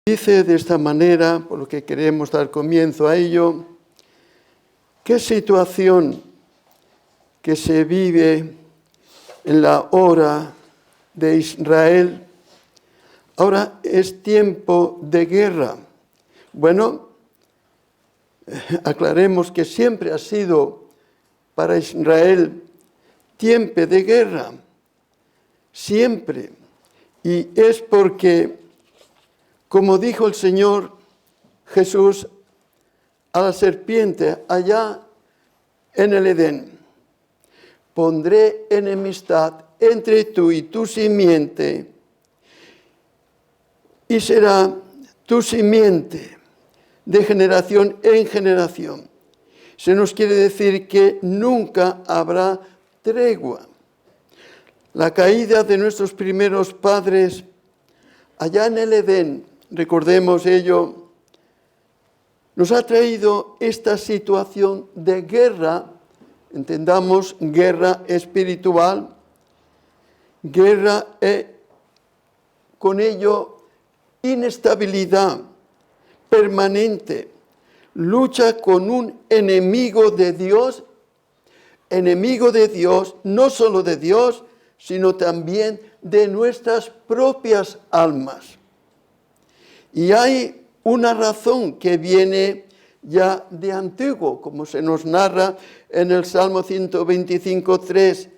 Dice de esta manera, por lo que queremos dar comienzo a ello, qué situación que se vive en la hora de Israel. Ahora es tiempo de guerra. Bueno, aclaremos que siempre ha sido para Israel tiempo de guerra, siempre. Y es porque, como dijo el Señor Jesús a la serpiente allá en el Edén, pondré enemistad entre tú y tu simiente, y será tu simiente de generación en generación. Se nos quiere decir que nunca habrá tregua. La caída de nuestros primeros padres allá en el Edén, recordemos ello, nos ha traído esta situación de guerra, entendamos guerra espiritual, guerra con ello inestabilidad permanente, lucha con un enemigo de Dios, no solo de Dios, sino también de nuestras propias almas. Y hay una razón que viene ya de antiguo, como se nos narra en el Salmo 125:3.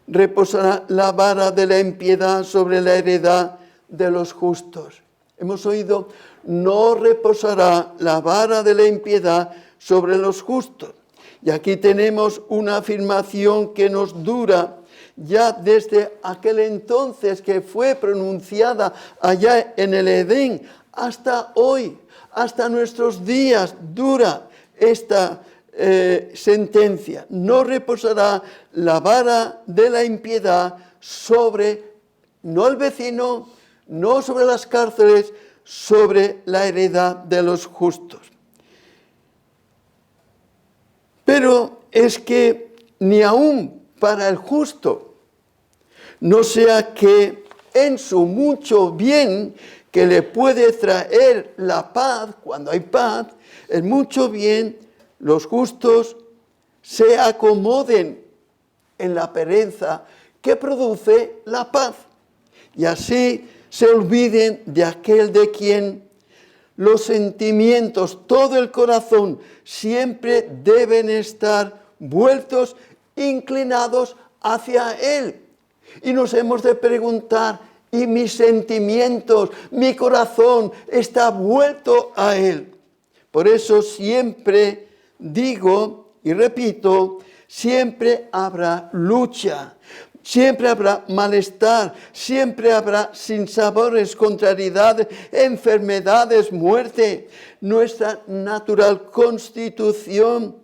Reposará la vara de la impiedad sobre la heredad de los justos. Hemos oído, no reposará la vara de la impiedad sobre los justos. Y aquí tenemos una afirmación que nos dura ya desde aquel entonces que fue pronunciada allá en el Edén hasta hoy, hasta nuestros días dura esta sentencia. No reposará la vara de la impiedad sobre, no el vecino, no sobre las cárceles, sobre la heredad de los justos. Pero es que ni aún para el justo, no sea que en su mucho bien que le puede traer la paz, cuando hay paz, en mucho bien, los justos se acomoden en la pereza que produce la paz y así se olviden de aquel de quien los sentimientos, todo el corazón, siempre deben estar vueltos, inclinados hacia Él. Y nos hemos de preguntar, ¿y mis sentimientos, mi corazón está vuelto a Él? Por eso siempre digo y repito, siempre habrá lucha, siempre habrá malestar, siempre habrá sinsabores, contrariedades, enfermedades, muerte. Nuestra natural constitución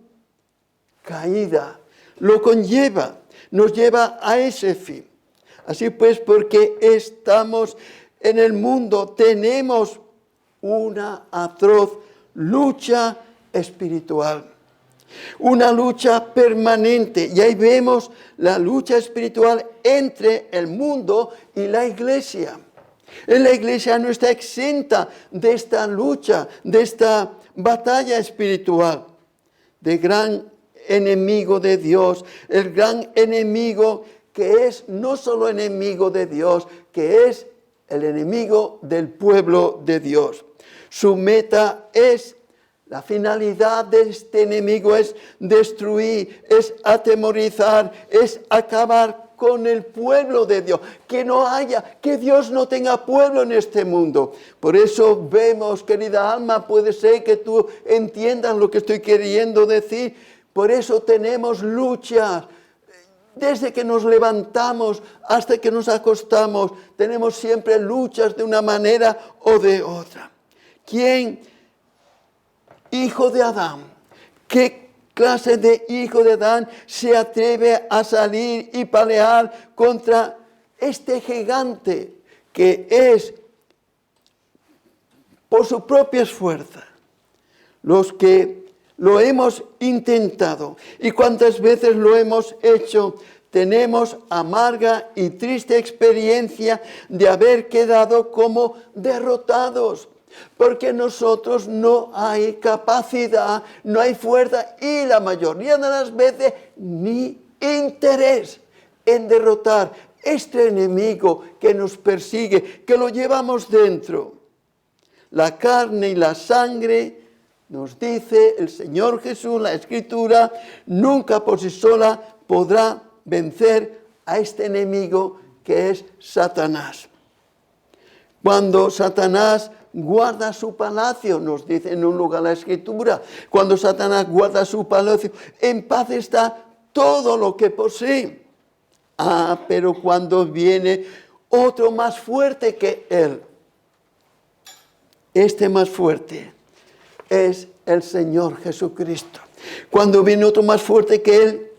caída lo conlleva, nos lleva a ese fin. Así pues, porque estamos en el mundo, tenemos una atroz lucha espiritual, una lucha permanente. Y ahí vemos la lucha espiritual entre el mundo y la iglesia. La iglesia no está exenta de esta lucha, de esta batalla espiritual, de gran enemigo de Dios, el gran enemigo que es no solo enemigo de Dios, que es el enemigo del pueblo de Dios. Su meta es, la finalidad de este enemigo es destruir, es atemorizar, es acabar con el pueblo de Dios. Que Dios no tenga pueblo en este mundo. Por eso vemos, querida alma, puede ser que tú entiendas lo que estoy queriendo decir. Por eso tenemos luchas. Desde que nos levantamos hasta que nos acostamos, tenemos siempre luchas de una manera o de otra. ¿Quién? Hijo de Adán. ¿Qué clase de hijo de Adán se atreve a salir y pelear contra este gigante que es por sus propias fuerzas? Los que lo hemos intentado y cuántas veces lo hemos hecho, tenemos amarga y triste experiencia de haber quedado como derrotados. Porque nosotros no hay capacidad, no hay fuerza y la mayoría de las veces ni interés en derrotar este enemigo que nos persigue, que lo llevamos dentro. La carne y la sangre, nos dice el Señor Jesús, la Escritura, nunca por sí sola podrá vencer a este enemigo que es Satanás. Cuando Satanás guarda su palacio, nos dice en un lugar la Escritura, cuando Satanás guarda su palacio, en paz está todo lo que posee. Pero cuando viene otro más fuerte que él, este más fuerte es el Señor Jesucristo. Cuando viene otro más fuerte que él,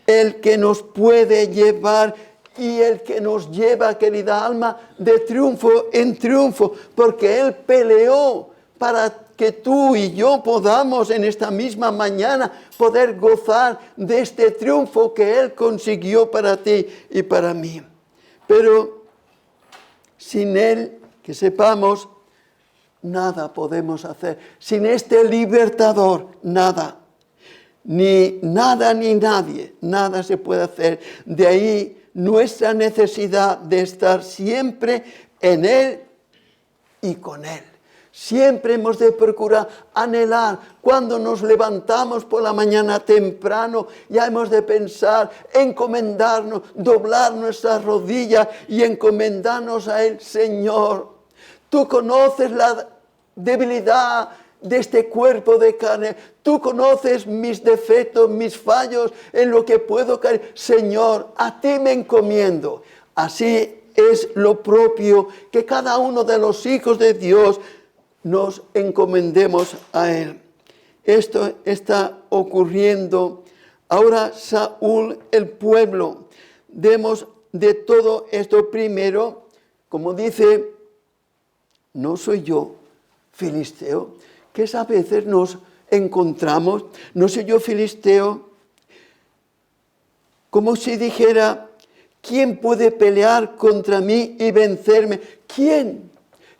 el que nos puede llevar y el que nos lleva, querida alma, de triunfo en triunfo, porque Él peleó para que tú y yo podamos en esta misma mañana poder gozar de este triunfo que Él consiguió para ti y para mí. Pero sin Él, que sepamos, nada podemos hacer. Sin este libertador, nada. Ni nada ni nadie, nada se puede hacer. De ahí nuestra necesidad de estar siempre en Él y con Él. Siempre hemos de procurar anhelar, cuando nos levantamos por la mañana temprano, ya hemos de pensar, encomendarnos, doblar nuestras rodillas y encomendarnos a Él. Señor, tú conoces la debilidad de este cuerpo de carne. Tú conoces mis defectos, mis fallos, en lo que puedo caer. Señor, a ti me encomiendo. Así es lo propio que cada uno de los hijos de Dios nos encomendemos a Él. Esto está ocurriendo. Ahora Saúl, el pueblo, demos de todo esto primero, como dice, no soy yo filisteo, que a veces nos encontramos, no soy yo filisteo, como si dijera, ¿quién puede pelear contra mí y vencerme? ¿Quién?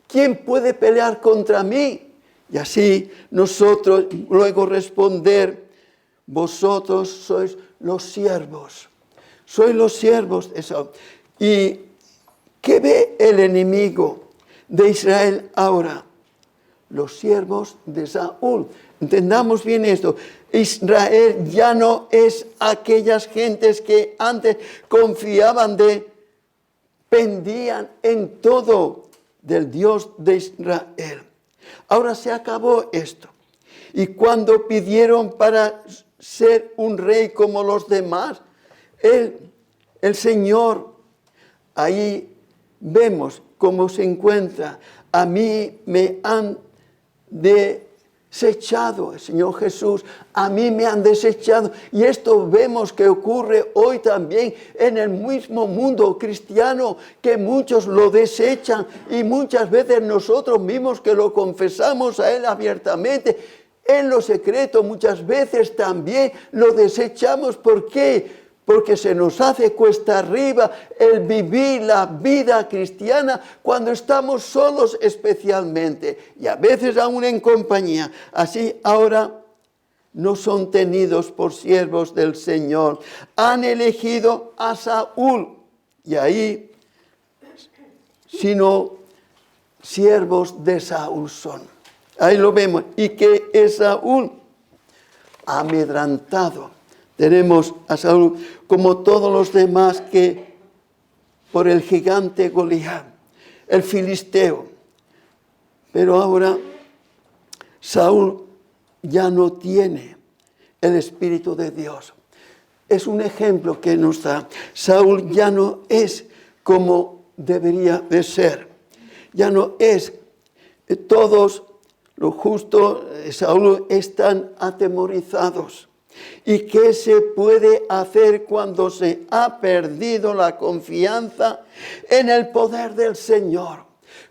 ¿Quién puede pelear contra mí? Y así nosotros luego responder, vosotros sois los siervos de Saúl. ¿Y qué ve el enemigo de Israel ahora? Los siervos de Saúl. Entendamos bien esto. Israel ya no es aquellas gentes que antes confiaban dependían en todo del Dios de Israel. Ahora se acabó esto. Y cuando pidieron para ser un rey como los demás, el Señor, ahí vemos cómo se encuentra. A mí me han desechado, el Señor Jesús, a mí me han desechado. Y esto vemos que ocurre hoy también en el mismo mundo cristiano, que muchos lo desechan y muchas veces nosotros mismos que lo confesamos a Él abiertamente, en lo secreto muchas veces también lo desechamos. ¿Por qué? Porque se nos hace cuesta arriba el vivir la vida cristiana cuando estamos solos especialmente y a veces aún en compañía. Así ahora no son tenidos por siervos del Señor. Han elegido a Saúl y ahí, sino siervos de Saúl son. Ahí lo vemos. ¿Y qué es Saúl? Amedrantado. Tenemos a Saúl como todos los demás que por el gigante Goliat, el filisteo. Pero ahora Saúl ya no tiene el Espíritu de Dios. Es un ejemplo que nos da. Saúl ya no es como debería de ser. Ya no es. Todos los justos de Saúl están atemorizados. ¿Y qué se puede hacer cuando se ha perdido la confianza en el poder del Señor?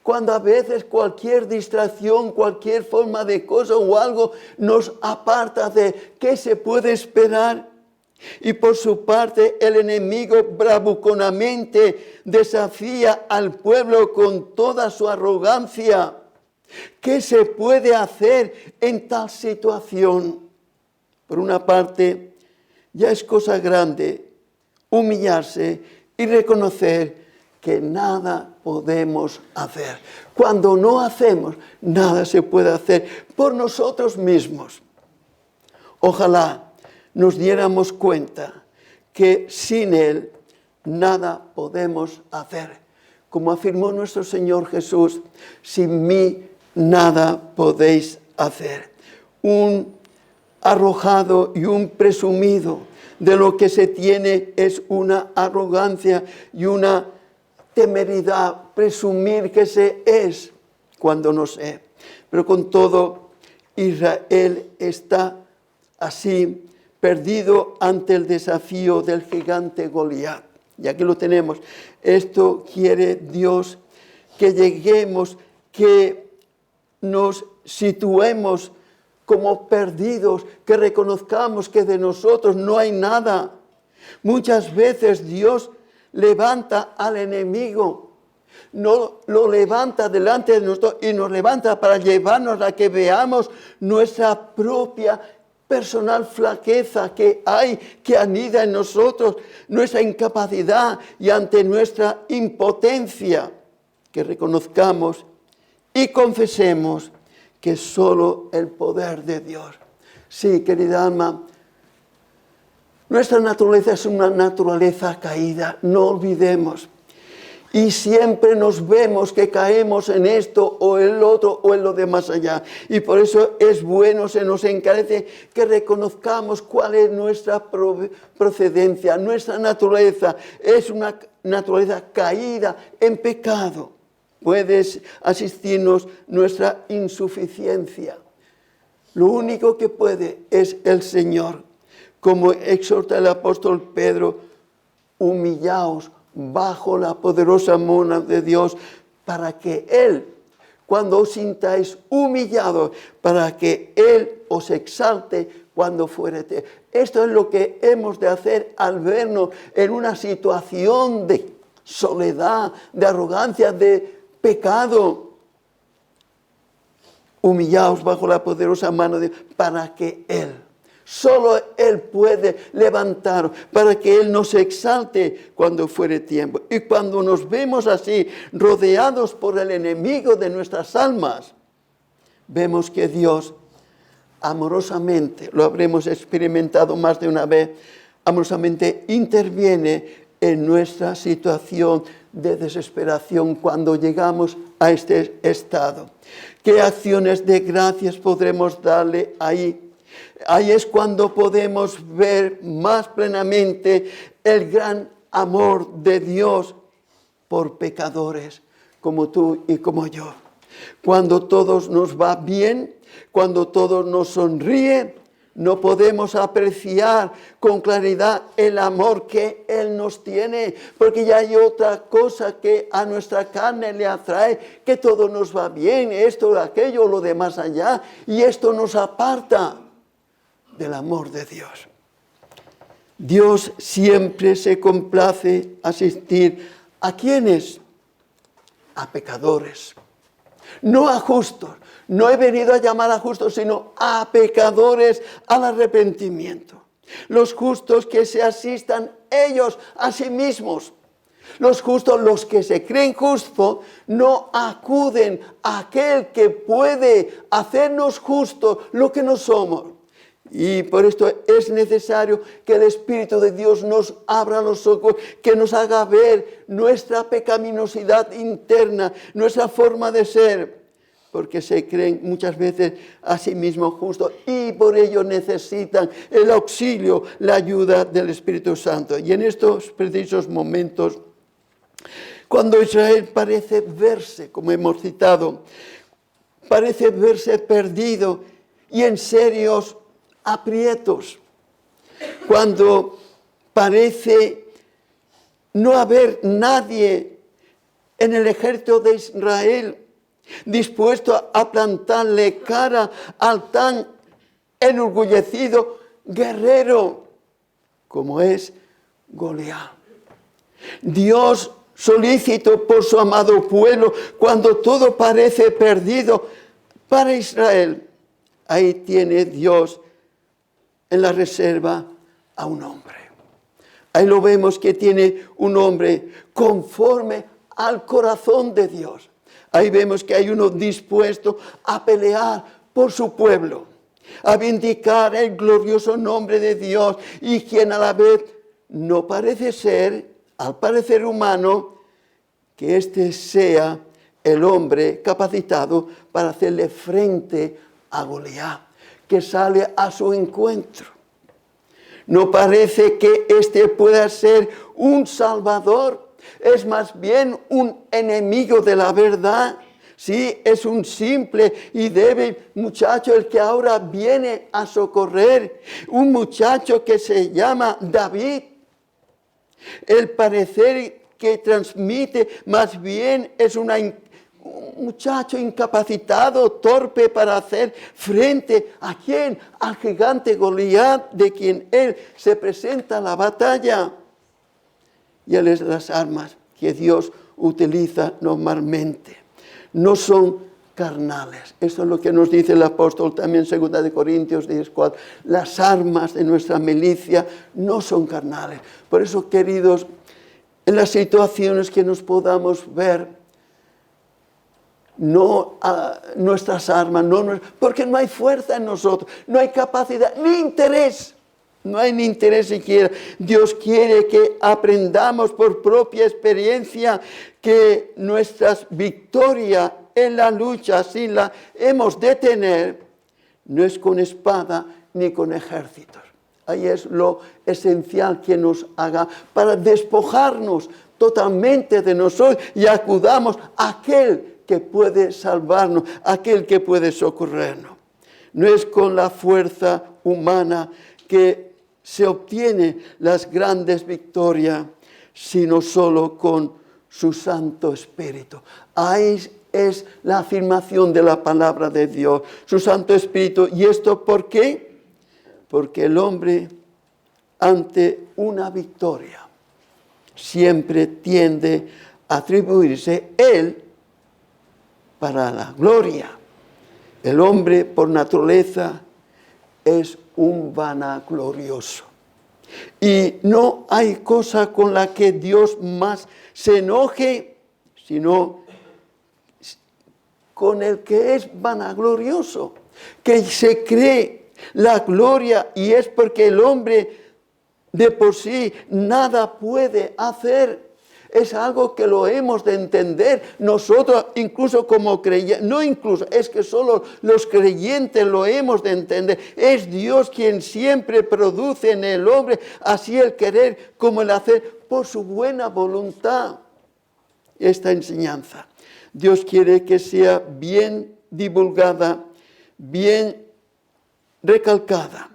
Cuando a veces cualquier distracción, cualquier forma de cosa o algo nos aparta de qué se puede esperar. Y por su parte el enemigo bravuconamente desafía al pueblo con toda su arrogancia. ¿Qué se puede hacer en tal situación? Por una parte, ya es cosa grande humillarse y reconocer que nada podemos hacer. Cuando no hacemos, nada se puede hacer por nosotros mismos. Ojalá nos diéramos cuenta que sin Él nada podemos hacer. Como afirmó nuestro Señor Jesús, sin mí nada podéis hacer. Un arrojado y un presumido de lo que se tiene es una arrogancia y una temeridad, presumir que se es cuando no sé. Pero con todo, Israel está así perdido ante el desafío del gigante Goliat. Y aquí lo tenemos. Esto quiere Dios, que lleguemos, que nos situemos como perdidos, que reconozcamos que de nosotros no hay nada. Muchas veces Dios levanta al enemigo, no lo levanta delante de nosotros y nos levanta para llevarnos a que veamos nuestra propia personal flaqueza que hay, que anida en nosotros, nuestra incapacidad y ante nuestra impotencia, que reconozcamos y confesemos que solo el poder de Dios. Sí, querida alma, nuestra naturaleza es una naturaleza caída, no olvidemos. Y siempre nos vemos que caemos en esto o en lo otro o en lo de más allá. Y por eso es bueno, se nos encarece que reconozcamos cuál es nuestra procedencia, nuestra naturaleza. Es una naturaleza caída en pecado. Puede asistirnos nuestra insuficiencia. Lo único que puede es el Señor. Como exhorta el apóstol Pedro, humillaos bajo la poderosa mano de Dios, para que Él, cuando os sintáis humillados, para que Él os exalte cuando fuere. Esto es lo que hemos de hacer al vernos en una situación de soledad, de arrogancia, de pecado. Humillaos bajo la poderosa mano de Dios, para que Él, solo Él puede levantar, para que Él nos exalte cuando fuere tiempo. Y cuando nos vemos así, rodeados por el enemigo de nuestras almas, vemos que Dios amorosamente, lo habremos experimentado más de una vez, amorosamente interviene en nuestra situación de desesperación cuando llegamos a este estado. ¿Qué acciones de gracias podremos darle ahí? Ahí es cuando podemos ver más plenamente el gran amor de Dios por pecadores como tú y como yo. Cuando todos nos va bien, cuando todos nos sonríe, no podemos apreciar con claridad el amor que Él nos tiene, porque ya hay otra cosa que a nuestra carne le atrae, que todo nos va bien, esto, aquello, lo de más allá, y esto nos aparta del amor de Dios. Dios siempre se complace asistir a ¿quiénes? A pecadores, no a justos. No he venido a llamar a justos, sino a pecadores al arrepentimiento. Los justos que se asistan ellos a sí mismos. Los justos, los que se creen justos, no acuden a aquel que puede hacernos justos lo que no somos. Y por esto es necesario que el Espíritu de Dios nos abra los ojos, que nos haga ver nuestra pecaminosidad interna, nuestra forma de ser, porque se creen muchas veces a sí mismos justos y por ello necesitan el auxilio, la ayuda del Espíritu Santo. Y en estos precisos momentos, cuando Israel parece verse, como hemos citado, parece verse perdido y en serios aprietos, cuando parece no haber nadie en el ejército de Israel dispuesto a plantarle cara al tan enorgullecido guerrero, como es Goliat. Dios solícito por su amado pueblo, cuando todo parece perdido para Israel, ahí tiene Dios en la reserva a un hombre. Ahí lo vemos que tiene un hombre conforme al corazón de Dios. Ahí vemos que hay uno dispuesto a pelear por su pueblo, a vindicar el glorioso nombre de Dios, y quien a la vez no parece ser, al parecer humano, que este sea el hombre capacitado para hacerle frente a Goliat, que sale a su encuentro. No parece que este pueda ser un salvador, es más bien un enemigo de la verdad. Sí, es un simple y débil muchacho el que ahora viene a socorrer, un muchacho que se llama David. El parecer que transmite más bien es un muchacho incapacitado, torpe para hacer frente ¿a quién? Al gigante Goliat, de quien él se presenta a la batalla. Y él es las armas que Dios utiliza normalmente. No son carnales. Eso es lo que nos dice el apóstol también en 2 Corintios 10:4. Las armas de nuestra milicia no son carnales. Por eso, queridos, en las situaciones que nos podamos ver, no nuestras armas, porque no hay fuerza en nosotros, no hay capacidad, ni interés. No hay ni interés siquiera. Dios quiere que aprendamos por propia experiencia que nuestra victoria en la lucha, si la hemos de tener, no es con espada ni con ejércitos. Ahí es lo esencial que nos haga para despojarnos totalmente de nosotros y acudamos a aquel que puede salvarnos, aquel que puede socorrernos. No es con la fuerza humana que se obtiene las grandes victorias, sino solo con su Santo Espíritu. Ahí es la afirmación de la palabra de Dios, su Santo Espíritu. ¿Y esto por qué? Porque el hombre, ante una victoria, siempre tiende a atribuirse él para la gloria. El hombre, por naturaleza, es un vanaglorioso. Y no hay cosa con la que Dios más se enoje, sino con el que es vanaglorioso, que se cree la gloria, y es porque el hombre de por sí nada puede hacer. Es algo que lo hemos de entender nosotros, incluso como creyentes, no incluso, es que solo los creyentes lo hemos de entender. Es Dios quien siempre produce en el hombre así el querer como el hacer por su buena voluntad. Esta enseñanza, Dios quiere que sea bien divulgada, bien recalcada,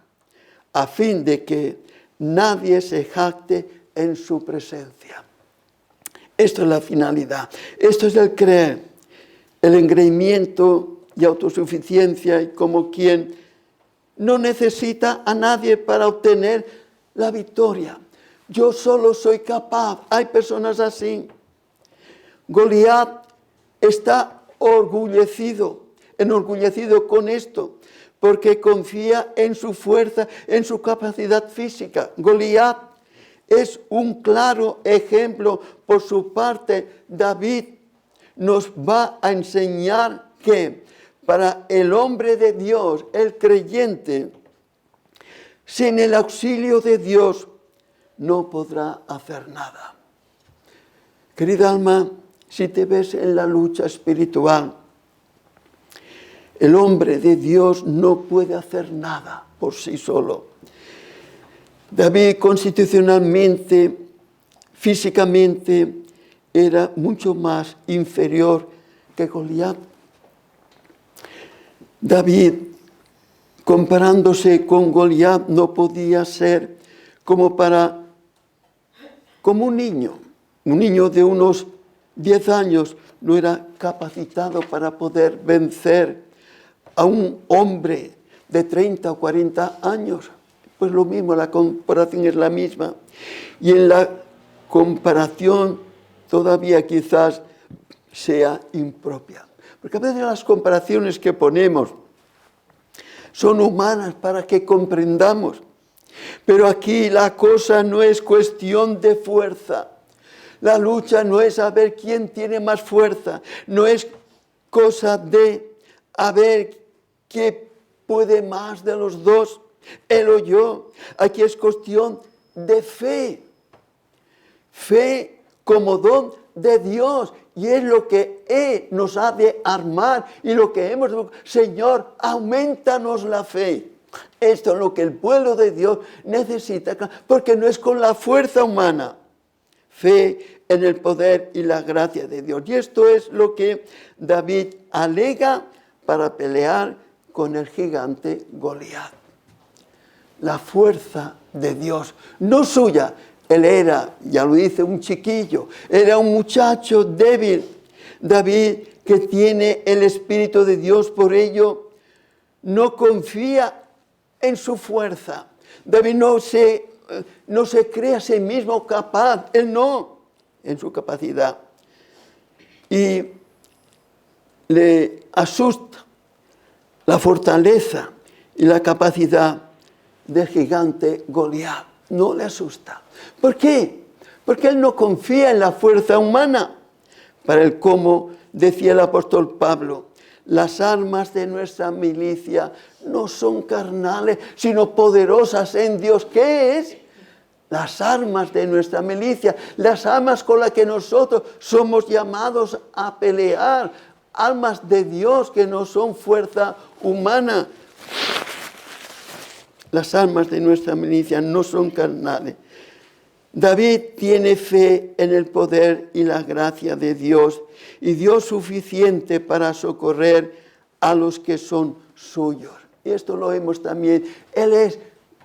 a fin de que nadie se jacte en su presencia. Esto es la finalidad, esto es el creer, el engreimiento y autosuficiencia, y como quien no necesita a nadie para obtener la victoria. Yo solo soy capaz. Hay personas así. Goliat está enorgullecido con esto, porque confía en su fuerza, en su capacidad física. Goliat es un claro ejemplo. Por su parte, David nos va a enseñar que para el hombre de Dios, el creyente, sin el auxilio de Dios, no podrá hacer nada. Querida alma, si te ves en la lucha espiritual, el hombre de Dios no puede hacer nada por sí solo. David constitucionalmente, físicamente, era mucho más inferior que Goliat. David, comparándose con Goliat, no podía ser como un niño de unos 10 años, no era capacitado para poder vencer a un hombre de 30 o 40 años. Pues lo mismo, la comparación es la misma. Y en la comparación todavía quizás sea impropia. Porque a veces las comparaciones que ponemos son humanas para que comprendamos. Pero aquí la cosa no es cuestión de fuerza. La lucha no es a ver quién tiene más fuerza. No es cosa de a ver quién puede más de los dos, él o yo. Aquí es cuestión de fe. Fe como don de Dios. Y es lo que Él nos ha de armar. Y lo que hemos de... Señor, aumentanos la fe. Esto es lo que el pueblo de Dios necesita. Porque no es con la fuerza humana. Fe en el poder y la gracia de Dios. Y esto es lo que David alega para pelear con el gigante Goliat. La fuerza de Dios, no suya. Él era, ya lo dice, un chiquillo, era un muchacho débil. David, que tiene el Espíritu de Dios, por ello no confía en su fuerza. David no se cree a sí mismo capaz, él no, en su capacidad. Y le asusta la fortaleza y la capacidad del gigante Goliat. No le asusta. ¿Por qué? Porque él no confía en la fuerza humana. Para él, como decía el apóstol Pablo, las armas de nuestra milicia no son carnales, sino poderosas en Dios. ¿Qué es? Las armas de nuestra milicia, las armas con las que nosotros somos llamados a pelear, armas de Dios que no son fuerza humana. Las armas de nuestra milicia no son carnales. David tiene fe en el poder y la gracia de Dios y Dios suficiente para socorrer a los que son suyos. Y esto lo vemos también. Él es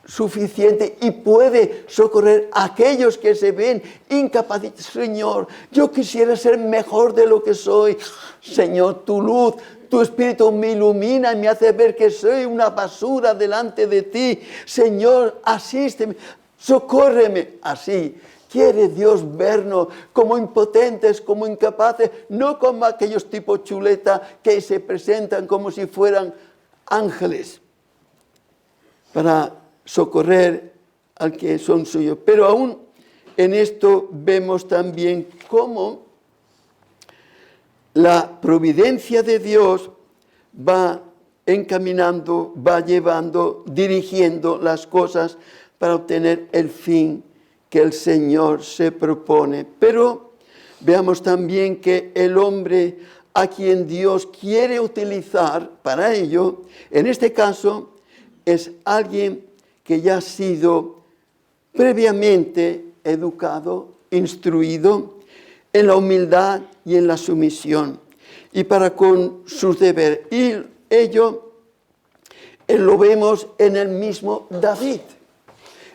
suficiente y puede socorrer a aquellos que se ven incapacitados. Señor, yo quisiera ser mejor de lo que soy. Señor, tu luz, tu Espíritu me ilumina y me hace ver que soy una basura delante de ti. Señor, asísteme, socórreme. Así quiere Dios vernos como impotentes, como incapaces, no como aquellos tipos chuleta que se presentan como si fueran ángeles para socorrer al que son suyos. Pero aún en esto vemos también cómo la providencia de Dios va encaminando, va llevando, dirigiendo las cosas para obtener el fin que el Señor se propone. Pero veamos también que el hombre a quien Dios quiere utilizar para ello, en este caso, es alguien que ya ha sido previamente educado, instruido en la humildad y en la sumisión, y para con sus deberes. Y ello lo vemos en el mismo David,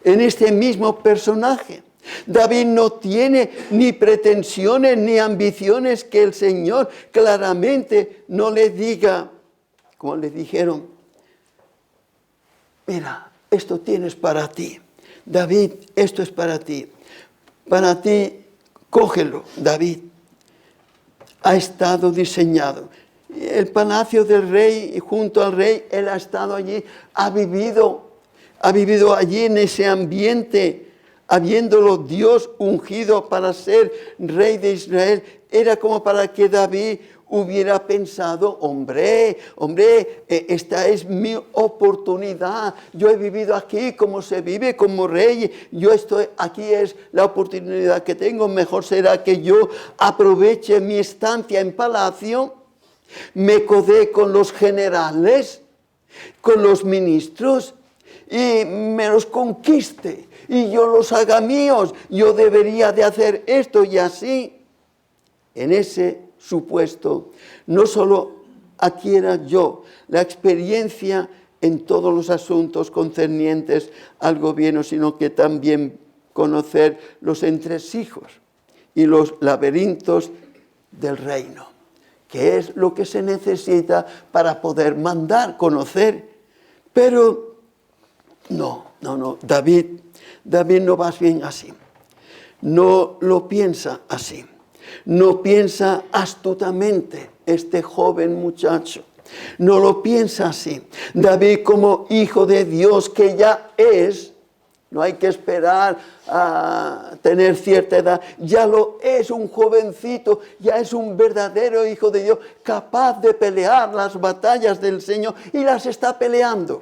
en este mismo personaje. David no tiene ni pretensiones ni ambiciones que el Señor claramente no le diga, como le dijeron, mira, esto tienes para ti. David, esto es para ti. Para ti, cógelo, David. Ha estado diseñado. El palacio del rey, y junto al rey, él ha estado allí, ha vivido allí en ese ambiente, habiéndolo Dios ungido para ser rey de Israel. Era como para que David hubiera pensado, hombre, esta es mi oportunidad. Yo he vivido aquí como se vive como rey. Yo estoy aquí, es la oportunidad que tengo. Mejor será que yo aproveche mi estancia en palacio, me codee con los generales, con los ministros y me los conquiste y yo los haga míos. Yo debería de hacer esto y así. En ese supuesto, no solo adquiera yo la experiencia en todos los asuntos concernientes al gobierno, sino que también conocer los entresijos y los laberintos del reino, que es lo que se necesita para poder mandar, conocer. Pero no, No, David no va bien así. No lo piensa así. No piensa astutamente este joven muchacho. No lo piensa así. David, como hijo de Dios que ya es, no hay que esperar a tener cierta edad, ya lo es, un jovencito, ya es un verdadero hijo de Dios, capaz de pelear las batallas del Señor, y las está peleando.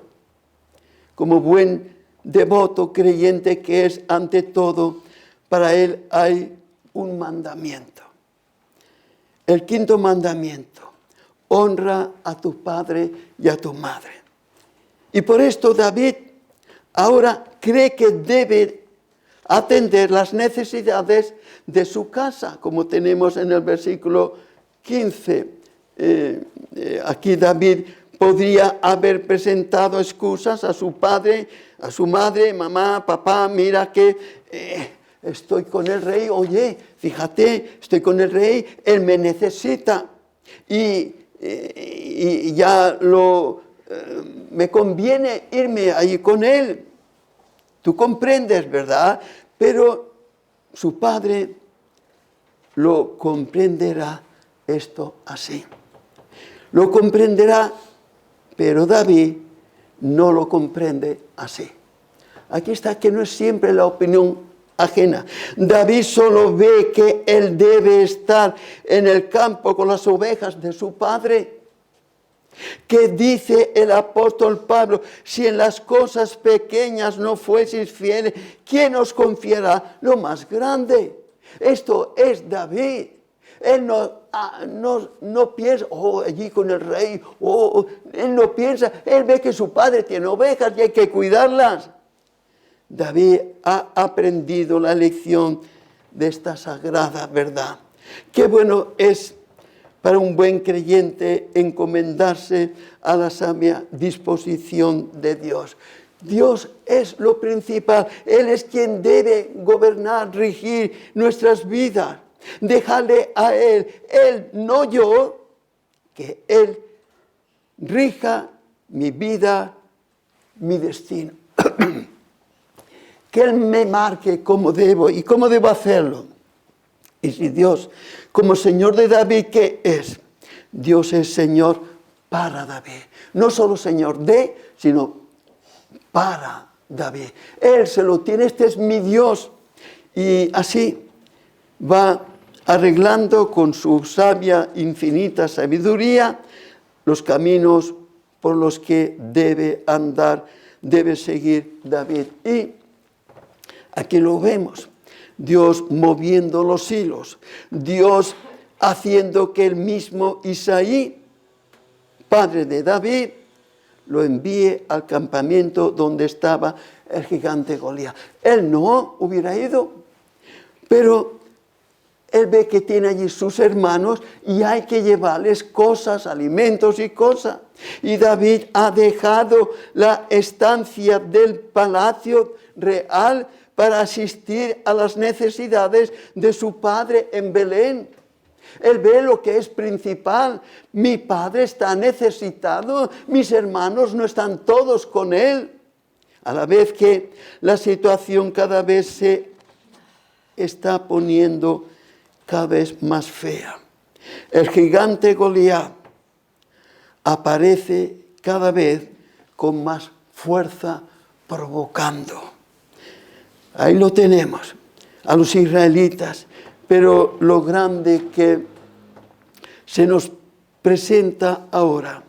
Como buen devoto creyente que es, ante todo, para él hay un mandamiento. El quinto mandamiento: honra a tu padre y a tu madre. Y por esto David ahora cree que debe atender las necesidades de su casa, como tenemos en el versículo 15. Aquí David podría haber presentado excusas a su padre, a su madre: mamá, papá, mira que estoy con el rey, oye, fíjate, estoy con el rey, él me necesita y ya me conviene irme allí con él. Tú comprendes, ¿verdad? Pero su padre lo comprenderá esto así. Lo comprenderá, pero David no lo comprende así. Aquí está que no es siempre la opinión ajena. David solo ve que él debe estar en el campo con las ovejas de su padre. Que dice el apóstol Pablo: si en las cosas pequeñas no fueseis fieles, ¿quién os confiará lo más grande? Esto es David. Él no piensa, allí con el rey, él no piensa, él ve que su padre tiene ovejas y hay que cuidarlas. David ha aprendido la lección de esta sagrada verdad. Qué bueno es para un buen creyente encomendarse a la sabia disposición de Dios. Dios es lo principal. Él es quien debe gobernar, regir nuestras vidas. Dejarle a Él, no yo, que Él rija mi vida, mi destino. Que Él me marque cómo debo y cómo debo hacerlo. Y si Dios, como Señor de David, ¿qué es? Dios es Señor para David. No solo Señor de, sino para David. Él se lo tiene, este es mi Dios. Y así va arreglando con su sabia, infinita sabiduría los caminos por los que debe andar, debe seguir David. Y aquí lo vemos. Dios moviendo los hilos, Dios haciendo que el mismo Isaí, padre de David, lo envíe al campamento donde estaba el gigante Goliat. Él no hubiera ido, pero él ve que tiene allí sus hermanos y hay que llevarles cosas, alimentos y cosas. Y David ha dejado la estancia del palacio real para asistir a las necesidades de su padre en Belén. Él ve lo que es principal. Mi padre está necesitado, mis hermanos no están todos con él. A la vez que la situación cada vez se está poniendo cada vez más fea. El gigante Goliat aparece cada vez con más fuerza, provocando. Ahí lo tenemos, a los israelitas, pero lo grande que se nos presenta ahora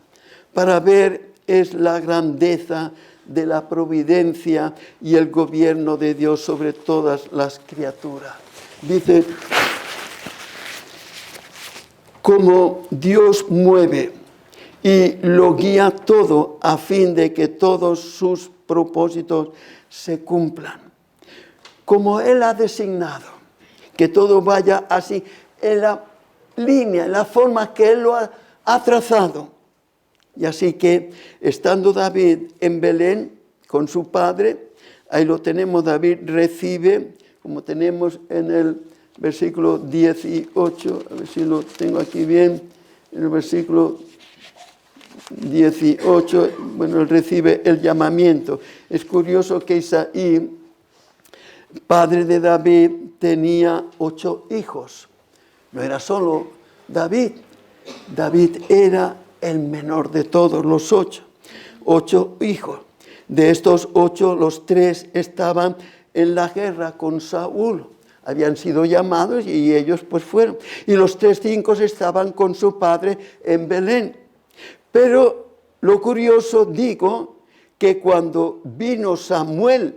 para ver es la grandeza de la providencia y el gobierno de Dios sobre todas las criaturas. Dice, como Dios mueve y lo guía todo a fin de que todos sus propósitos se cumplan. Como Él ha designado, que todo vaya así, en la línea, en la forma que Él lo ha trazado. Y así que, estando David en Belén con su padre, ahí lo tenemos, David recibe, como tenemos en el versículo 18, a ver si lo tengo aquí bien, en el versículo 18, bueno, él recibe el llamamiento. Es curioso que Isaí, padre de David, tenía 8 hijos. No era solo David. David era el menor de todos los 8. 8 hijos. De estos 8, los 3 estaban en la guerra con Saúl. Habían sido llamados y ellos pues fueron. Y los 5 estaban con su padre en Belén. Pero lo curioso, digo, que cuando vino Samuel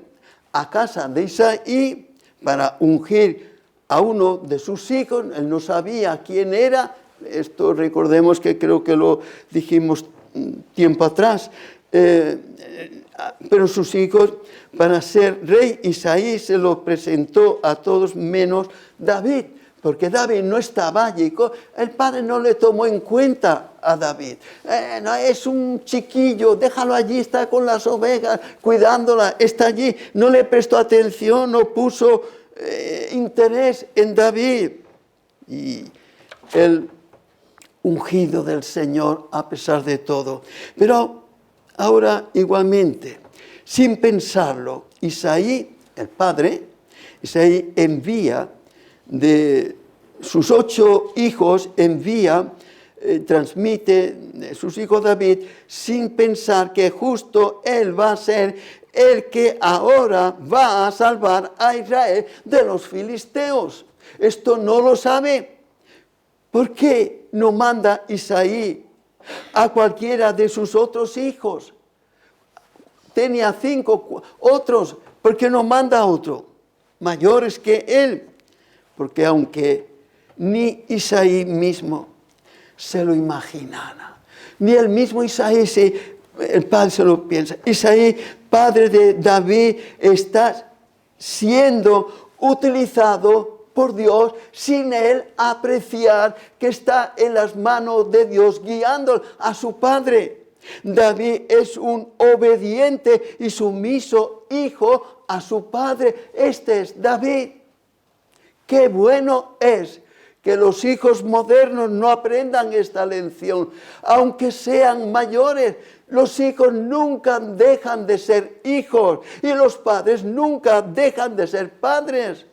a casa de Isaí para ungir a uno de sus hijos, él no sabía quién era. Esto recordemos que creo que lo dijimos tiempo atrás. Pero sus hijos, para ser rey, Isaí se lo presentó a todos menos David, porque David no estaba allí. El padre no le tomó en cuenta a David. No, es un chiquillo, déjalo allí, está con las ovejas, cuidándolas, está allí. No le prestó atención, no puso interés en David. Y el ungido del Señor a pesar de todo. Pero ahora igualmente, sin pensarlo, Isaí, el padre, Isaí envía de sus 8 hijos, transmite sus hijos David, sin pensar que justo él va a ser el que ahora va a salvar a Israel de los filisteos. Esto no lo sabe. ¿Por qué no manda Isaí a cualquiera de sus otros hijos? Tenía 5 otros, ¿por qué no manda a otro? Mayores que él. Porque aunque ni Isaí mismo se lo imaginara, ni el mismo Isaí, el padre se lo piensa, Isaí, padre de David, está siendo utilizado por Dios sin él apreciar que está en las manos de Dios guiando a su padre. David es un obediente y sumiso hijo a su padre. Este es David. Qué bueno es que los hijos modernos no aprendan esta lección. Aunque sean mayores, los hijos nunca dejan de ser hijos y los padres nunca dejan de ser padres.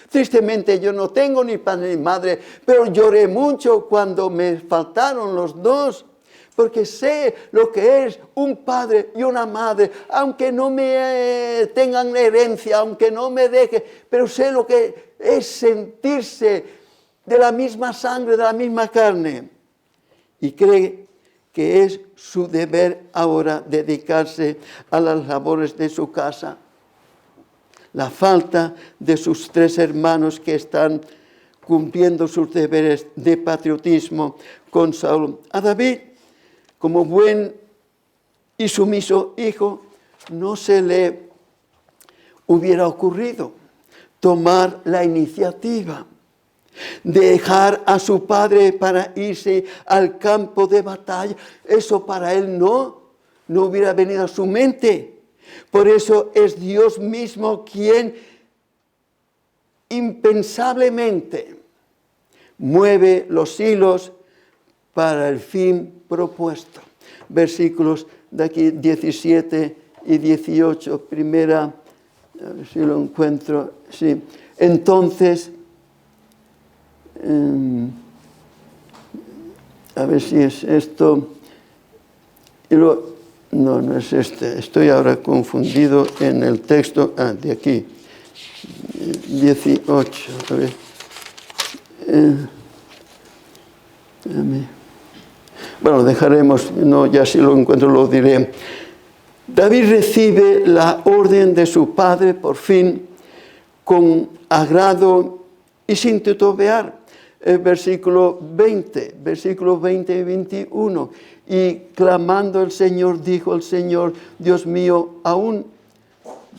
Tristemente yo no tengo ni padre ni madre, pero lloré mucho cuando me faltaron los dos. Porque sé lo que es un padre y una madre, aunque no me tengan herencia, aunque no me dejen, pero sé lo que es sentirse de la misma sangre, de la misma carne. Y cree que es su deber ahora dedicarse a las labores de su casa. La falta de sus 3 hermanos que están cumpliendo sus deberes de patriotismo con Saúl. A David, como buen y sumiso hijo, no se le hubiera ocurrido tomar la iniciativa, dejar a su padre para irse al campo de batalla. Eso para él no hubiera venido a su mente. Por eso es Dios mismo quien impensablemente mueve los hilos para el fin propuesto. Versículos de aquí 17 y 18, primera, a ver si lo encuentro, sí. Entonces, a ver si es esto, no es este, estoy ahora confundido en el texto, de aquí, 18, a ver. Bueno, dejaremos, no, ya si lo encuentro lo diré. David recibe la orden de su padre por fin con agrado y sin titubear. Versículo 20 y 21. Y clamando el Señor, dijo el Señor, Dios mío, aún,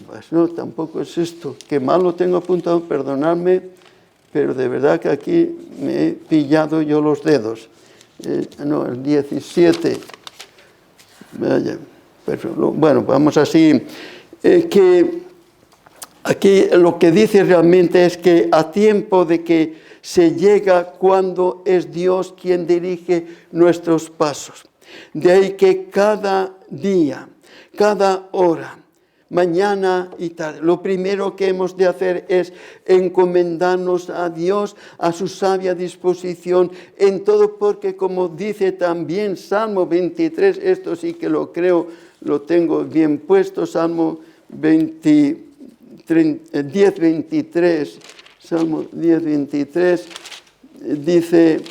pues no, tampoco es esto, que mal lo tengo apuntado, perdonadme, pero de verdad que aquí me he pillado yo los dedos. El 17. Vaya, pero bueno, vamos así. Que aquí lo que dice realmente es que a tiempo de que se llega cuando es Dios quien dirige nuestros pasos. De ahí que cada día, cada hora, mañana y tarde, lo primero que hemos de hacer es encomendarnos a Dios, a su sabia disposición en todo, porque como dice también Salmo 23, esto sí que lo creo, lo tengo bien puesto, Salmo 10:23, Salmo 10:23, dice,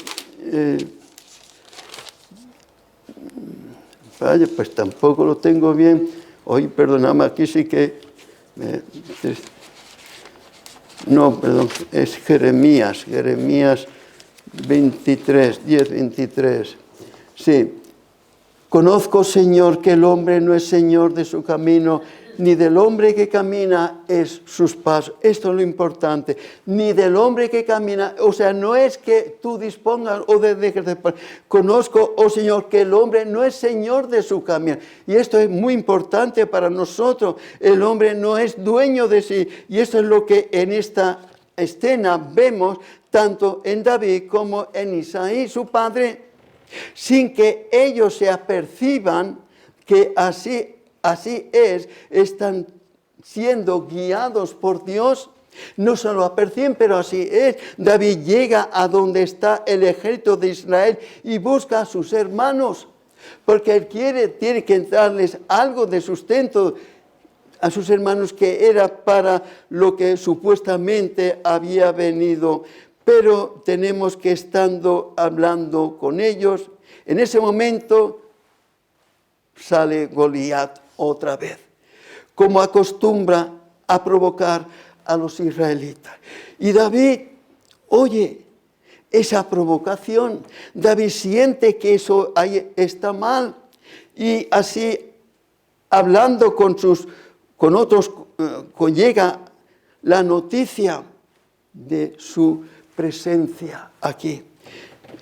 vaya, pues tampoco lo tengo bien. Hoy, perdonadme, aquí sí que... no, perdón, es Jeremías 10:23. Sí. Conozco, Señor, que el hombre no es señor de su camino, ni del hombre que camina es sus pasos. Esto es lo importante. Ni del hombre que camina, o sea, no es que tú dispongas o dejes de... Conozco, oh Señor, que el hombre no es señor de su camino. Y esto es muy importante para nosotros. El hombre no es dueño de sí. Y esto es lo que en esta escena vemos tanto en David como en Isaí, su padre, sin que ellos se aperciban que así es, están siendo guiados por Dios. No se lo aperciben, pero así es. David llega a donde está el ejército de Israel y busca a sus hermanos, porque él tiene que darles algo de sustento a sus hermanos, que era para lo que supuestamente había venido. Pero tenemos que, estando hablando con ellos, en ese momento sale Goliat otra vez, como acostumbra a provocar a los israelitas. Y David oye esa provocación. David siente que eso ahí está mal, y así, hablando con otros, llega la noticia de su presencia aquí,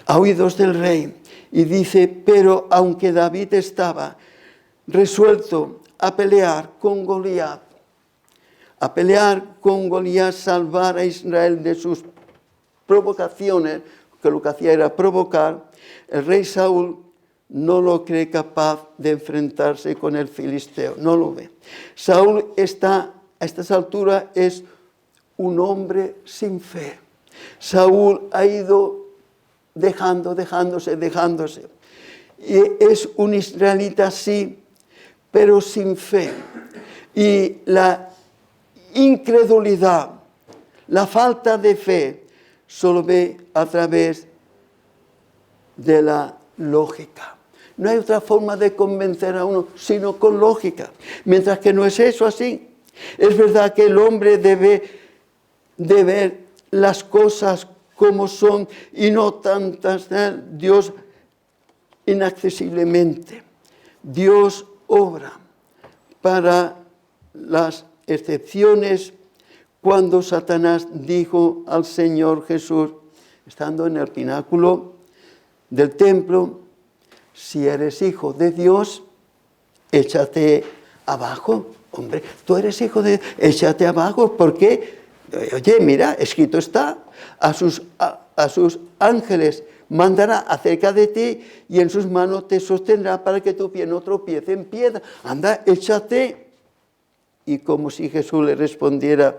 a oídos del rey, y dice: pero aunque David estaba resuelto a pelear con Goliat, salvar a Israel de sus provocaciones, que lo que hacía era provocar, el rey Saúl no lo cree capaz de enfrentarse con el filisteo, no lo ve. Saúl a estas alturas es un hombre sin fe. Saúl ha ido dejándose. Y es un israelita, sí, pero sin fe. Y la incredulidad, la falta de fe, solo ve a través de la lógica. No hay otra forma de convencer a uno sino con lógica. Mientras que no es eso así. Es verdad que el hombre debe de ver las cosas como son y no tantas de Dios inaccesiblemente. Dios obra para las excepciones. Cuando Satanás dijo al Señor Jesús, estando en el pináculo del templo: si eres hijo de Dios, échate abajo. Hombre, tú eres hijo de Dios, échate abajo. ¿Por qué? Oye, mira, escrito está, a sus ángeles mandará acerca de ti, y en sus manos te sostendrá para que tu pie no tropiece en piedra. Anda, échate. Y como si Jesús le respondiera: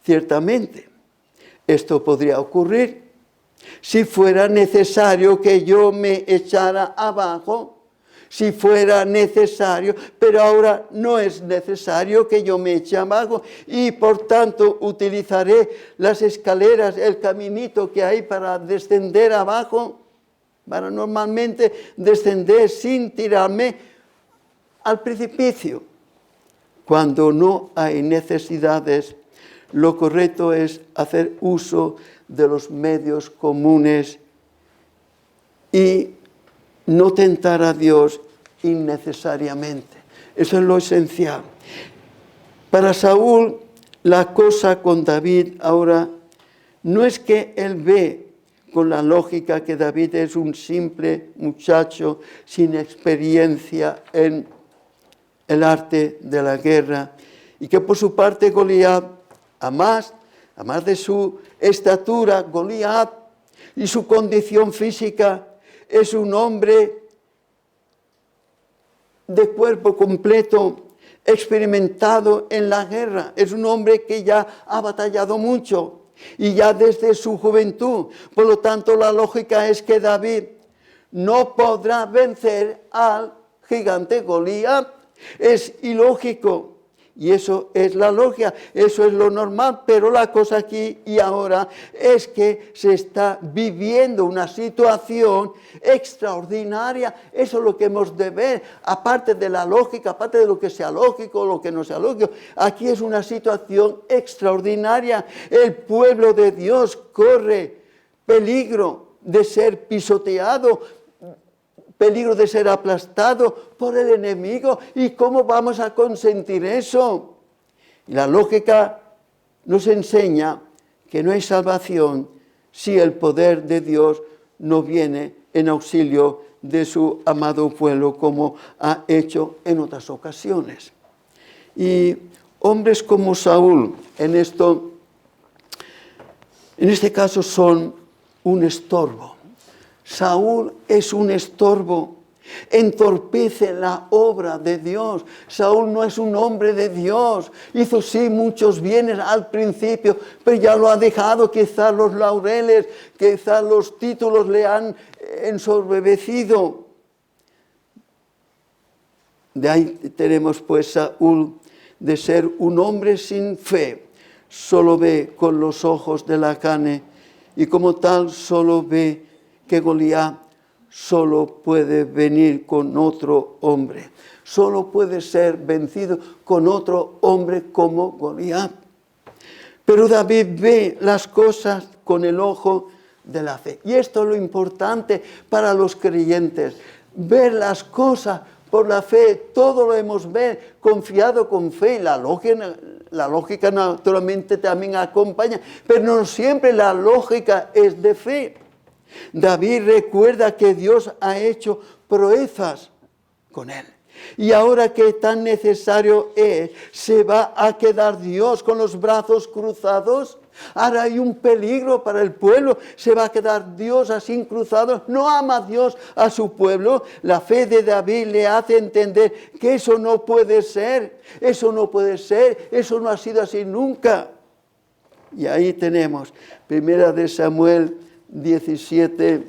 ciertamente, esto podría ocurrir si fuera necesario que yo me echara abajo, si fuera necesario, pero ahora no es necesario que yo me eche abajo, y por tanto utilizaré las escaleras, el caminito que hay para descender abajo, para normalmente descender sin tirarme al precipicio. Cuando no hay necesidades, lo correcto es hacer uso de los medios comunes y no tentar a Dios innecesariamente. Eso es lo esencial. Para Saúl, la cosa con David ahora no es que él ve con la lógica que David es un simple muchacho sin experiencia en el arte de la guerra, y que por su parte Goliat, a más de su estatura, Goliat, y su condición física, es un hombre de cuerpo completo, experimentado en la guerra. Es un hombre que ya ha batallado mucho y ya desde su juventud. Por lo tanto, la lógica es que David no podrá vencer al gigante Goliat. Es ilógico. Y eso es la lógica, eso es lo normal, pero la cosa aquí y ahora es que se está viviendo una situación extraordinaria. Eso es lo que hemos de ver, aparte de la lógica, aparte de lo que sea lógico, lo que no sea lógico. Aquí es una situación extraordinaria. El pueblo de Dios corre peligro de ser pisoteado, peligro de ser aplastado por el enemigo. ¿Y cómo vamos a consentir eso? Y la lógica nos enseña que no hay salvación si el poder de Dios no viene en auxilio de su amado pueblo, como ha hecho en otras ocasiones. Y hombres como Saúl, en este caso son un estorbo. Saúl es un estorbo, entorpece la obra de Dios. Saúl no es un hombre de Dios. Hizo sí muchos bienes al principio, pero ya lo ha dejado. Quizás los laureles, quizás los títulos le han ensoberbecido. De ahí tenemos pues Saúl de ser un hombre sin fe. Solo ve con los ojos de la carne y como tal solo ve que Goliat solo puede venir con otro hombre. Solo puede ser vencido con otro hombre como Goliat. Pero David ve las cosas con el ojo de la fe. Y esto es lo importante para los creyentes. Ver las cosas por la fe. Todo lo hemos ver confiado con fe. La lógica naturalmente también acompaña. Pero no siempre la lógica es de fe. David recuerda que Dios ha hecho proezas con él. Y ahora que tan necesario es, ¿se va a quedar Dios con los brazos cruzados? Ahora hay un peligro para el pueblo. ¿Se va a quedar Dios así cruzado? ¿No ama Dios a su pueblo? La fe de David le hace entender que eso no puede ser. Eso no puede ser. Eso no ha sido así nunca. Y ahí tenemos, 1 Samuel 17,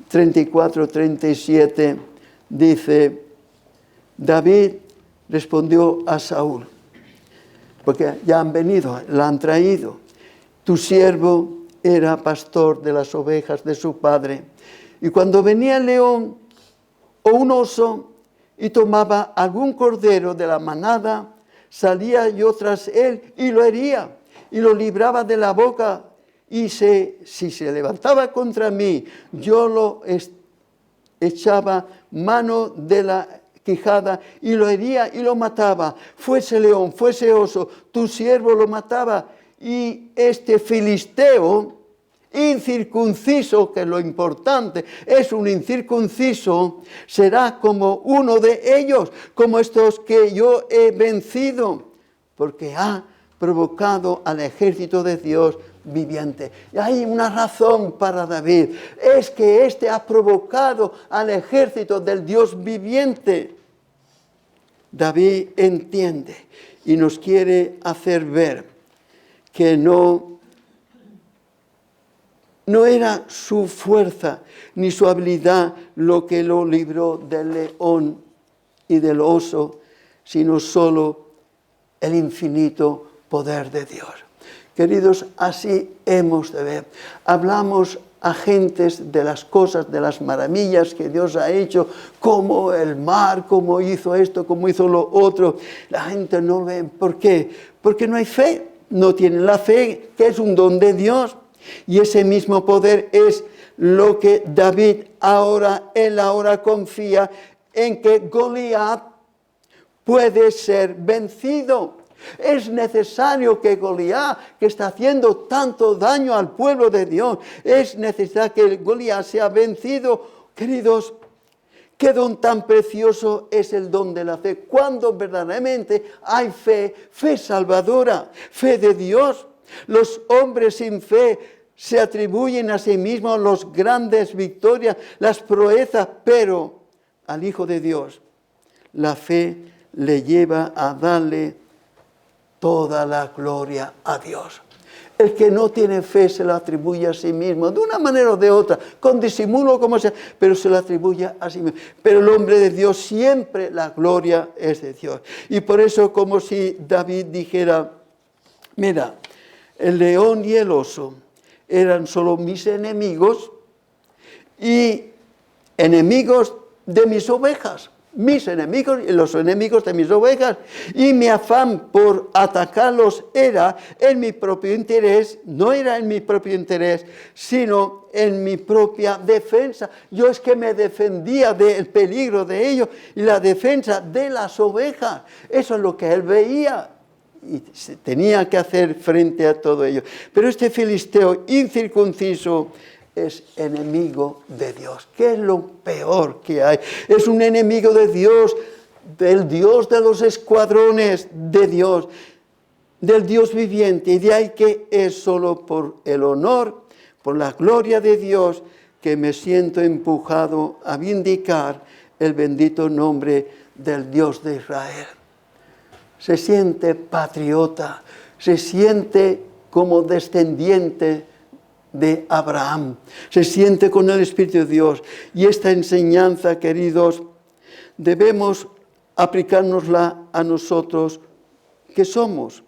34, 37, dice, David respondió a Saúl, porque ya han venido, la han traído. Tu siervo era pastor de las ovejas de su padre, y cuando venía el león o un oso y tomaba algún cordero de la manada, salía yo tras él y lo hería y lo libraba de la boca, y si se levantaba contra mí, yo lo echaba mano de la quijada y lo hería y lo mataba. Fuese león, fuese oso, tu siervo lo mataba. Y este filisteo incircunciso, que es lo importante, es un incircunciso, será como uno de ellos, como estos que yo he vencido, porque ha provocado al ejército de Dios viviente. Y hay una razón para David, es que éste ha provocado al ejército del Dios viviente. David entiende y nos quiere hacer ver que no era su fuerza ni su habilidad lo que lo libró del león y del oso, sino solo el infinito poder de Dios. Queridos, así hemos de ver. Hablamos a gentes de las cosas, de las maravillas que Dios ha hecho, como el mar, como hizo esto, como hizo lo otro. La gente no ve. ¿Por qué? Porque no hay fe. No tienen la fe, que es un don de Dios. Y ese mismo poder es lo que David él ahora confía en que Goliat puede ser vencido. Es necesario que Goliat, que está haciendo tanto daño al pueblo de Dios, es necesario que Goliat sea vencido. Queridos, qué don tan precioso es el don de la fe. Cuando verdaderamente hay fe, fe salvadora, fe de Dios. Los hombres sin fe se atribuyen a sí mismos las grandes victorias, las proezas, pero al Hijo de Dios la fe le lleva a darle toda la gloria a Dios. El que no tiene fe se la atribuye a sí mismo, de una manera o de otra, con disimulo como sea, pero se la atribuye a sí mismo. Pero el hombre de Dios siempre la gloria es de Dios. Y por eso, como si David dijera, mira, el león y el oso eran solo mis enemigos y enemigos de mis ovejas. Mis enemigos y los enemigos de mis ovejas, y mi afán por atacarlos era en mi propio interés, no era en mi propio interés, sino en mi propia defensa. Yo es que me defendía del peligro de ellos y la defensa de las ovejas. Eso es lo que él veía y tenía que hacer frente a todo ello. Pero este filisteo incircunciso es enemigo de Dios. ¿Qué es lo peor que hay? Es un enemigo de Dios, del Dios de los escuadrones de Dios, del Dios viviente. Y de ahí que es solo por el honor, por la gloria de Dios, que me siento empujado a vindicar el bendito nombre del Dios de Israel. Se siente patriota, se siente como descendiente de Abraham, se siente con el Espíritu de Dios. Y esta enseñanza, queridos, debemos aplicárnosla a nosotros, que somos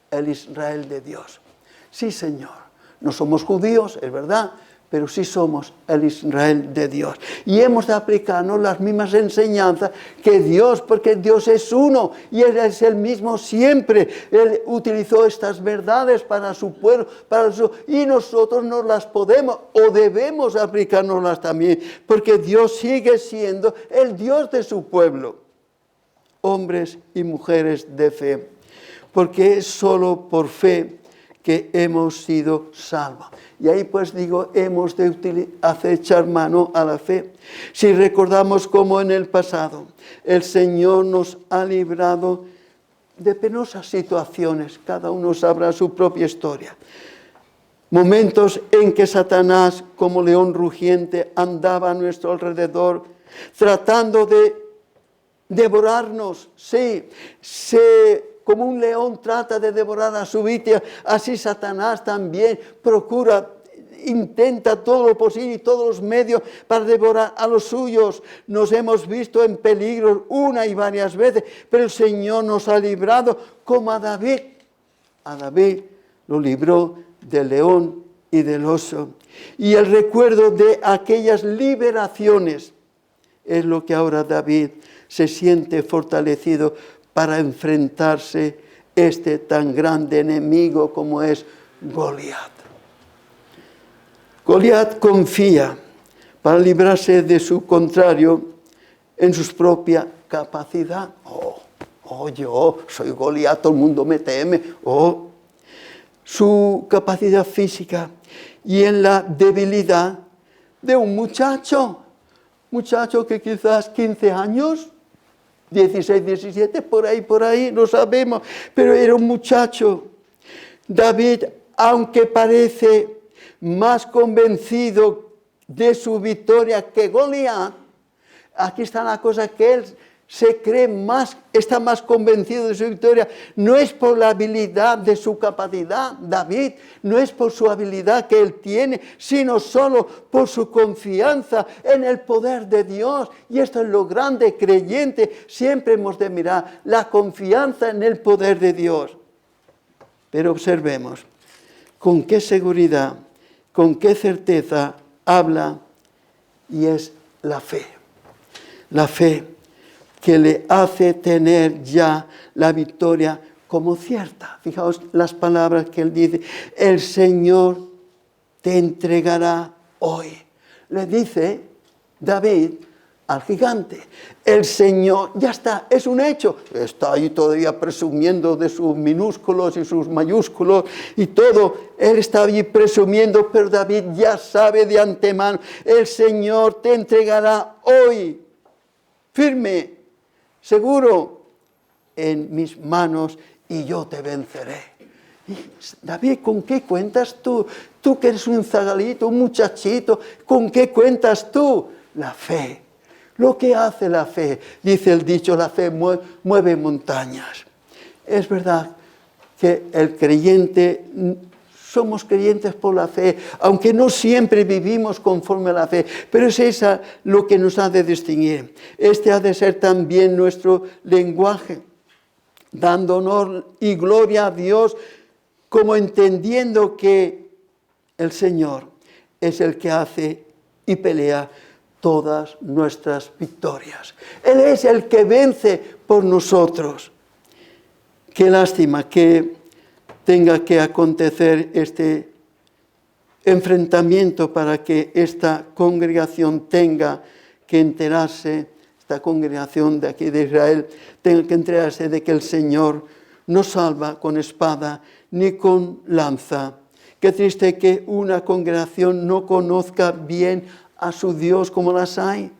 el Israel de Dios. Sí, Señor, no somos judíos, es verdad, pero sí somos el Israel de Dios. Y hemos de aplicarnos las mismas enseñanzas que Dios, porque Dios es uno y Él es el mismo siempre. Él utilizó estas verdades para su pueblo, y nosotros nos las podemos o debemos aplicárnoslas también, porque Dios sigue siendo el Dios de su pueblo. Hombres y mujeres de fe, porque es solo por fe que hemos sido salvos. Y ahí pues digo, hemos de echar mano a la fe. Si recordamos cómo en el pasado el Señor nos ha librado de penosas situaciones, cada uno sabrá su propia historia. Momentos en que Satanás, como león rugiente, andaba a nuestro alrededor, tratando de devorarnos, sí, como un león trata de devorar a su víctima, así Satanás también intenta todo lo posible y todos los medios para devorar a los suyos. Nos hemos visto en peligro una y varias veces, pero el Señor nos ha librado como a David. A David lo libró del león y del oso. Y el recuerdo de aquellas liberaciones es lo que ahora David se siente fortalecido para enfrentarse este tan grande enemigo como es Goliat. Goliat confía para librarse de su contrario en su propia capacidad. Yo soy Goliat, todo el mundo me teme. Su capacidad física y en la debilidad de un muchacho que quizás 15 años, 16, 17, por ahí, no sabemos, pero era un muchacho. David, aunque parece más convencido de su victoria que Goliat, aquí está la cosa, que él está más convencido de su victoria, no es por la habilidad de su capacidad, David, no es por su habilidad que él tiene, sino solo por su confianza en el poder de Dios. Y esto es lo grande, creyente, siempre hemos de mirar la confianza en el poder de Dios. Pero observemos con qué seguridad, con qué certeza habla, y es la fe. La fe que le hace tener ya la victoria como cierta. Fijaos las palabras que él dice: el Señor te entregará hoy. Le dice David al gigante. El Señor, ya está, es un hecho. Está ahí todavía presumiendo de sus minúsculos y sus mayúsculos y todo. Él está allí presumiendo, pero David ya sabe de antemano: el Señor te entregará hoy, firme, seguro, en mis manos, y yo te venceré. Y, David, ¿con qué cuentas tú? Tú que eres un zagalito, un muchachito, ¿con qué cuentas tú? La fe. Lo que hace la fe, dice el dicho, la fe mueve montañas. Es verdad que el creyente, somos creyentes por la fe, aunque no siempre vivimos conforme a la fe, pero es esa lo que nos ha de distinguir. Este ha de ser también nuestro lenguaje, dando honor y gloria a Dios, como entendiendo que el Señor es el que hace y pelea todas nuestras victorias. Él es el que vence por nosotros. Qué lástima que tenga que acontecer este enfrentamiento para que esta congregación tenga que enterarse, esta congregación de aquí de Israel, tenga que enterarse de que el Señor no salva con espada ni con lanza. Qué triste que una congregación no conozca bien a su Dios como las hay.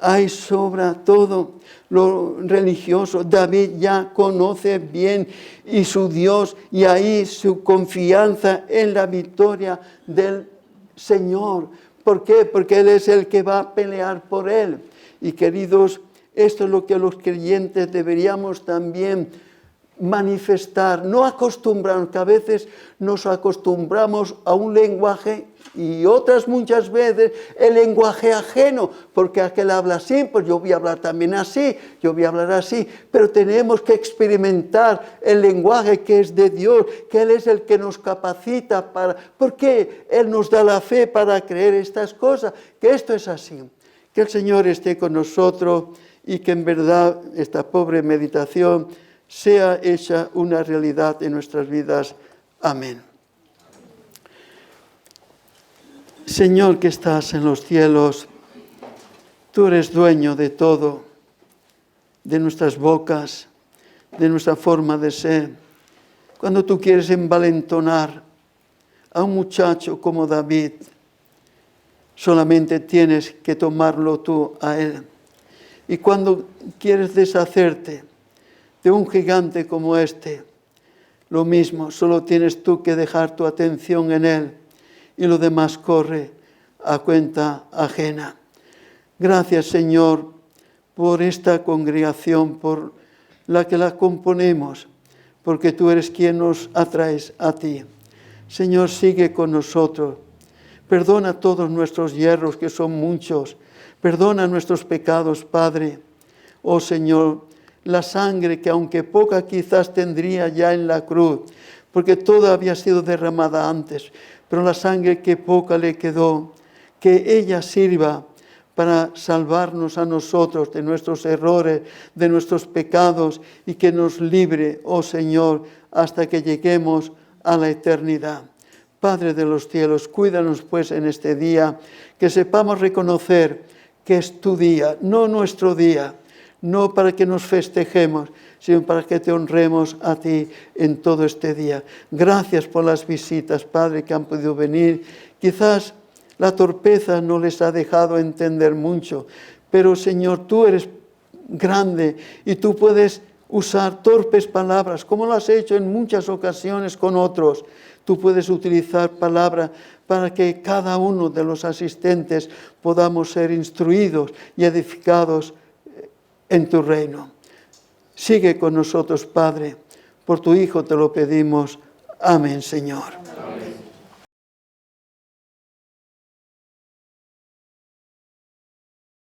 Hay sobra todo lo religioso. David ya conoce bien y su Dios, y ahí su confianza en la victoria del Señor. ¿Por qué? Porque Él es el que va a pelear por él. Y queridos, esto es lo que los creyentes deberíamos también manifestar, no acostumbrarnos, que a veces nos acostumbramos a un lenguaje y otras muchas veces el lenguaje ajeno, porque aquel habla así, pues yo voy a hablar también así, yo voy a hablar así, pero tenemos que experimentar el lenguaje que es de Dios, que Él es el que nos capacita para, porque Él nos da la fe para creer estas cosas, que esto es así. Que el Señor esté con nosotros y que en verdad esta pobre meditación sea hecha una realidad en nuestras vidas. Amén. Señor que estás en los cielos, tú eres dueño de todo, de nuestras bocas, de nuestra forma de ser. Cuando tú quieres envalentonar a un muchacho como David, solamente tienes que tomarlo tú a él. Y cuando quieres deshacerte de un gigante como este, lo mismo, solo tienes tú que dejar tu atención en él y lo demás corre a cuenta ajena. Gracias, Señor, por esta congregación, por la que la componemos, porque tú eres quien nos atraes a ti. Señor, sigue con nosotros. Perdona todos nuestros yerros, que son muchos. Perdona nuestros pecados, Padre. Oh Señor, la sangre que aunque poca quizás tendría ya en la cruz, porque toda había sido derramada antes, pero la sangre que poca le quedó, que ella sirva para salvarnos a nosotros de nuestros errores, de nuestros pecados, y que nos libre, oh Señor, hasta que lleguemos a la eternidad. Padre de los cielos, cuídanos pues en este día, que sepamos reconocer que es tu día, no nuestro día, no para que nos festejemos, sino para que te honremos a ti en todo este día. Gracias por las visitas, Padre, que han podido venir. Quizás la torpeza no les ha dejado entender mucho, pero Señor, tú eres grande y tú puedes usar torpes palabras, como lo has hecho en muchas ocasiones con otros. Tú puedes utilizar palabras para que cada uno de los asistentes podamos ser instruidos y edificados en tu reino. Sigue con nosotros, Padre. Por tu Hijo te lo pedimos. Amén, Señor.